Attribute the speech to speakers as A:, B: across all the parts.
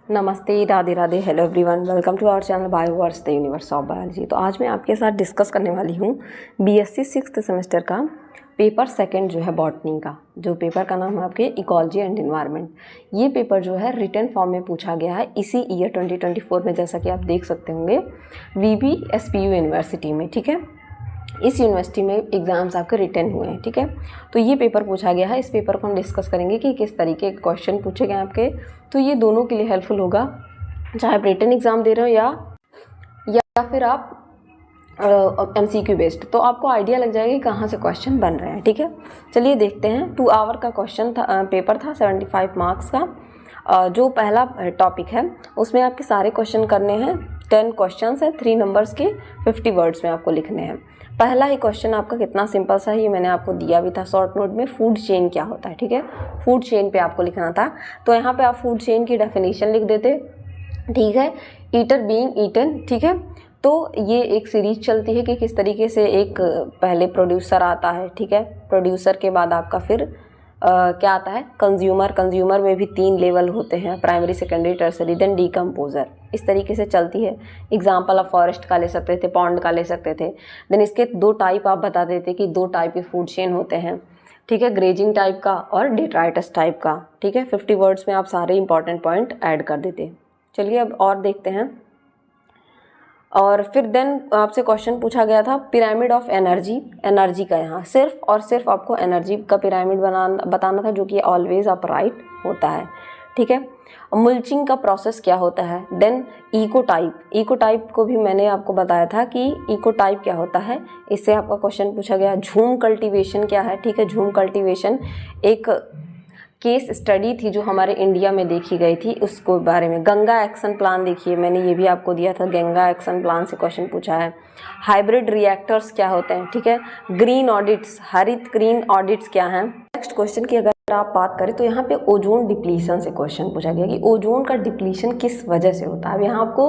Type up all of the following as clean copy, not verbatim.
A: नमस्ते, Radhe Radhe, hello everyone, welcome to our channel Bioverse the universe of biology. तो आज मैं आपके साथ डिस्कस करने वाली हूँ बीएससी 6th सेमेस्टर का पेपर सेकंड जो है बॉटनी का, जो पेपर का नाम है आपके इकोलॉजी एंड एनवायरनमेंट। ये पेपर जो है रिटन फॉर्म में पूछा गया है इसी ईयर 2024 में, जैसा कि आप देख सकते होंगे VBSPU यूनिवर्सिटी में। ठीक है, इस यूनिवर्सिटी में एग्ज़ाम्स आपके रिटर्न हुए हैं। ठीक है, तो ये पेपर पूछा गया है। इस पेपर को हम डिस्कस करेंगे कि किस तरीके के क्वेश्चन पूछे गए आपके, तो ये दोनों के लिए हेल्पफुल होगा, चाहे आप रिटर्न एग्ज़ाम दे रहे हो या फिर आप MCQ बेस्ड, तो आपको आइडिया लग जाएगा कि कहाँ से क्वेश्चन बन रहे हैं। ठीक है, चलिए देखते हैं। 2 आवर का क्वेश्चन था, पेपर था 75 मार्क्स का। जो पहला टॉपिक है उसमें आपके सारे क्वेश्चन करने हैं। 10 क्वेश्चंस हैं, 3 नंबर्स के, 50 वर्ड्स में आपको लिखने हैं। पहला ही क्वेश्चन आपका कितना सिंपल सा है, ये मैंने आपको दिया भी था शॉर्ट नोट में। फूड चेन क्या होता है? ठीक है, फूड चेन पे आपको लिखना था, तो यहाँ पे आप फूड चेन की डेफिनेशन लिख देते। ठीक है, ईटर बीइंग ईटन। ठीक है, तो ये एक सीरीज चलती है कि किस तरीके से एक पहले प्रोड्यूसर आता है। ठीक है, प्रोड्यूसर के बाद आपका फिर क्या आता है? कंज्यूमर। कंज्यूमर में भी 3 लेवल होते हैं, primary, secondary, tertiary, then decomposer. इस तरीके से चलती है। एग्जाम्पल आप फॉरेस्ट का ले सकते थे, पॉन्ड का ले सकते थे। देन इसके 2 टाइप आप बता देते कि 2 टाइप के फूड चेन होते हैं। ठीक है, ग्रेजिंग टाइप का और डेट्राइटस टाइप का। ठीक है, 50 वर्ड्स में आप सारे इंपॉर्टेंट पॉइंट ऐड कर देते। चलिए अब और देखते हैं। और फिर देन आपसे क्वेश्चन पूछा गया था पिरामिड ऑफ एनर्जी। एनर्जी का यहाँ सिर्फ और सिर्फ आपको एनर्जी का पिरामिड बताना था, जो कि ऑलवेज अपराइट होता है। ठीक है, मुल्चिंग का प्रोसेस क्या होता है। Then eco type. Eco type को भी मैंने आपको बताया था कि इको टाइप क्या होता है, इससे आपका क्वेश्चन पूछा गया। झूम कल्टीवेशन क्या है? ठीक है, झूम कल्टीवेशन एक केस स्टडी थी जो हमारे इंडिया में देखी गई थी, उसको बारे में। गंगा एक्शन प्लान देखिए, मैंने ये भी आपको दिया था, गंगा एक्शन प्लान से क्वेश्चन पूछा है। हाइब्रिड रिएक्टर्स क्या होते हैं? ठीक है, ग्रीन ऑडिट्स, हरित ग्रीन ऑडिट्स क्या हैं। नेक्स्ट क्वेश्चन की अगर आप बात करें तो यहाँ पे ओजोन डिप्लीशन से क्वेश्चन पूछा गया कि ओजोन का डिप्लीशन किस वजह से होता है। अब यहाँ आपको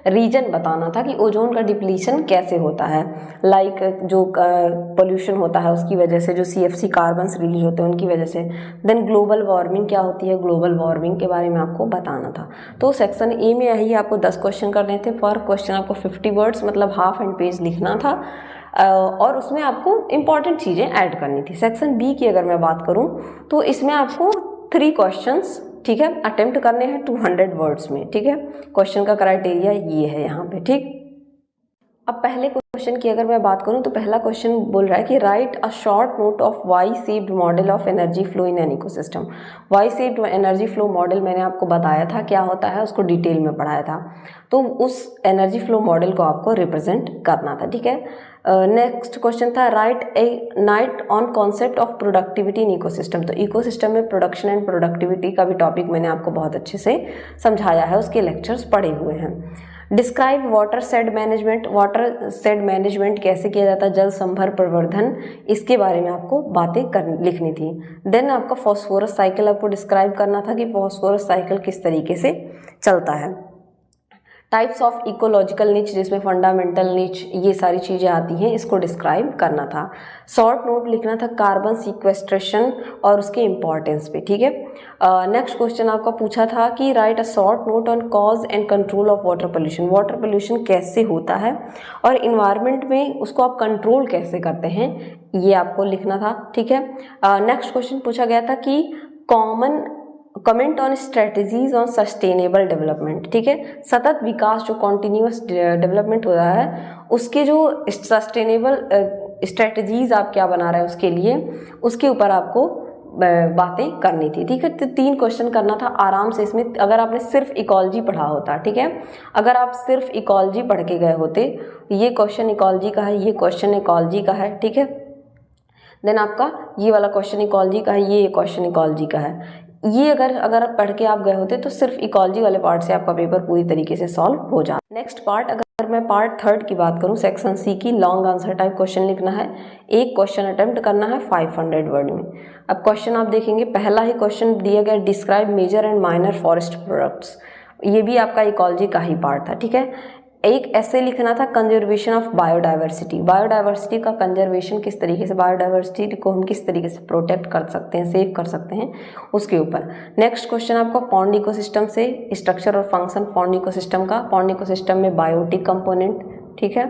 A: रीजन बताना था कि ओजोन का डिप्लीशन कैसे होता है। लाइक जो पोल्यूशन होता है उसकी वजह से, जो CFC कार्बन्स रिलीज होते हैं उनकी वजह से। देन ग्लोबल वार्मिंग क्या होती है, ग्लोबल वार्मिंग के बारे में आपको बताना था। तो सेक्शन ए में यही आपको 10 क्वेश्चन करने थे। पर क्वेश्चन आपको 50 वर्ड्स मतलब हाफ एंड पेज लिखना था, और उसमें आपको इम्पॉर्टेंट चीज़ें ऐड करनी थी। सेक्शन बी की अगर मैं बात करूं तो इसमें आपको 3 क्वेश्चंस, ठीक है, अटेम्प्ट करने हैं 200 वर्ड्स में। ठीक है, क्वेश्चन का क्राइटेरिया ये है यहाँ पे। ठीक, अब पहले क्वेश्चन की अगर मैं बात करूं तो पहला क्वेश्चन बोल रहा है कि write a short note of Y shaped model of energy flow in an ecosystem. Y shaped energy flow model मैंने आपको बताया था क्या होता है, उसको डिटेल में पढ़ाया था। तो उस एनर्जी फ्लो मॉडल को आपको रिप्रेजेंट करना था। ठीक है, नेक्स्ट क्वेश्चन था right A night on concept of productivity in ecosystem. तो इकोसिस्टम में प्रोडक्शन एंड प्रोडक्टिविटी का भी टॉपिक मैंने आपको बहुत अच्छे से समझाया है, उसके लेक्चर्स पढ़े हुए हैं। Describe water shade management. Water shade management कैसे किया जाता है, जल संभर प्रवर्धन, इसके बारे में आपको बातें लिखनी थी। देन आपका फॉस्फोरस साइकिल आपको डिस्क्राइब करना था कि फॉस्फोरस साइकिल किस तरीके से चलता है। टाइप्स ऑफ इकोलॉजिकल निच, जिसमें फंडामेंटल निच, ये सारी चीज़ें आती हैं, इसको डिस्क्राइब करना था। शॉर्ट नोट लिखना था कार्बन सीक्वेस्ट्रेशन और उसके इम्पॉर्टेंस पे। ठीक है, नेक्स्ट क्वेश्चन आपका पूछा था कि write a short note on cause and control of water pollution. Water pollution कैसे होता है और इन्वायरमेंट में उसको आप कंट्रोल कैसे करते हैं, ये आपको लिखना था। ठीक है, नेक्स्ट क्वेश्चन पूछा गया था कि comment on strategies on sustainable development. ठीक है, सतत विकास जो कॉन्टिन्यूस डेवलपमेंट हो रहा है, उसके जो सस्टेनेबल स्ट्रेटजीज आप क्या बना रहे हैं उसके लिए, उसके ऊपर आपको बातें करनी थी। ठीक है, तो 3 क्वेश्चन करना था आराम से इसमें। अगर आपने सिर्फ इकोलॉजी पढ़ा होता, ठीक है, अगर आप सिर्फ इकोलॉजी पढ़ के गए होते, ये क्वेश्चन इकोलॉजी का है, ये क्वेश्चन इकोलॉजी का है। ठीक है, देन आपका ये वाला क्वेश्चन इकोलॉजी का है, ये क्वेश्चन इकोलॉजी का है। ये अगर पढ़ के आप गए होते तो सिर्फ इकोलॉजी वाले पार्ट से आपका पेपर पूरी तरीके से सॉल्व हो जाता। नेक्स्ट पार्ट, अगर मैं पार्ट 3 की बात करूं, सेक्शन सी की लॉन्ग आंसर टाइप क्वेश्चन लिखना है। एक क्वेश्चन अटेम्प्ट करना है 500 वर्ड में। अब क्वेश्चन आप देखेंगे, पहला ही क्वेश्चन दिया गया describe major and minor forest products. ये भी आपका इकोलॉजी का ही पार्ट था। ठीक है, एक ऐसे लिखना था कंजर्वेशन ऑफ बायोडाइवर्सिटी, बायोडाइवर्सिटी का कंजर्वेशन किस तरीके से, बायोडाइवर्सिटी को हम किस तरीके से प्रोटेक्ट कर सकते हैं, सेव कर सकते हैं, उसके ऊपर। नेक्स्ट क्वेश्चन आपका पॉन्ड इकोसिस्टम से स्ट्रक्चर और फंक्शन पॉन्ड इकोसिस्टम का। पॉन्ड इकोसिस्टम में बायोटिक कंपोनेंट, ठीक है,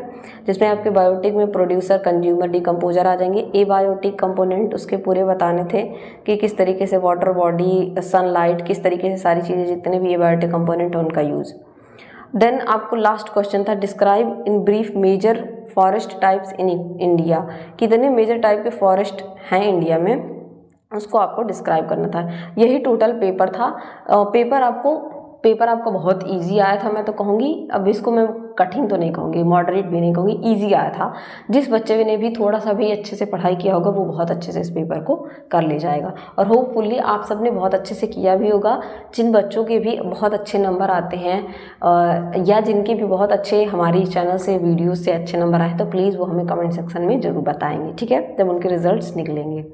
A: जिसमें आपके बायोटिक में प्रोड्यूसर, कंज्यूमर, डिकम्पोजर आ जाएंगे। एबायोटिक कंपोनेंट उसके पूरे बताने थे कि किस तरीके से वाटर बॉडी, सनलाइट, किस तरीके से सारी चीज़ें जितने भी एबायोटिक कंपोनेंट हैं उनका यूज़। देन आपको लास्ट क्वेश्चन था describe in brief major forest types in India, कितने मेजर टाइप के फॉरेस्ट हैं इंडिया में, उसको आपको डिस्क्राइब करना था। यही टोटल पेपर था। पेपर आपका बहुत इजी आया था, मैं तो कहूँगी। अब इसको मैं कठिन तो नहीं कहूँगी, मॉडरेट भी नहीं कहूँगी, इजी आया था। जिस बच्चे ने भी थोड़ा सा भी अच्छे से पढ़ाई किया होगा वो बहुत अच्छे से इस पेपर को कर ले जाएगा। और होपफुली आप सब ने बहुत अच्छे से किया भी होगा। जिन बच्चों के भी बहुत अच्छे नंबर आते हैं या जिनके भी बहुत अच्छे हमारी चैनल से वीडियोज़ से अच्छे नंबर आए तो प्लीज़ वो हमें कमेंट सेक्शन में ज़रूर बताएंगे, ठीक है, जब उनके रिजल्ट्स निकलेंगे।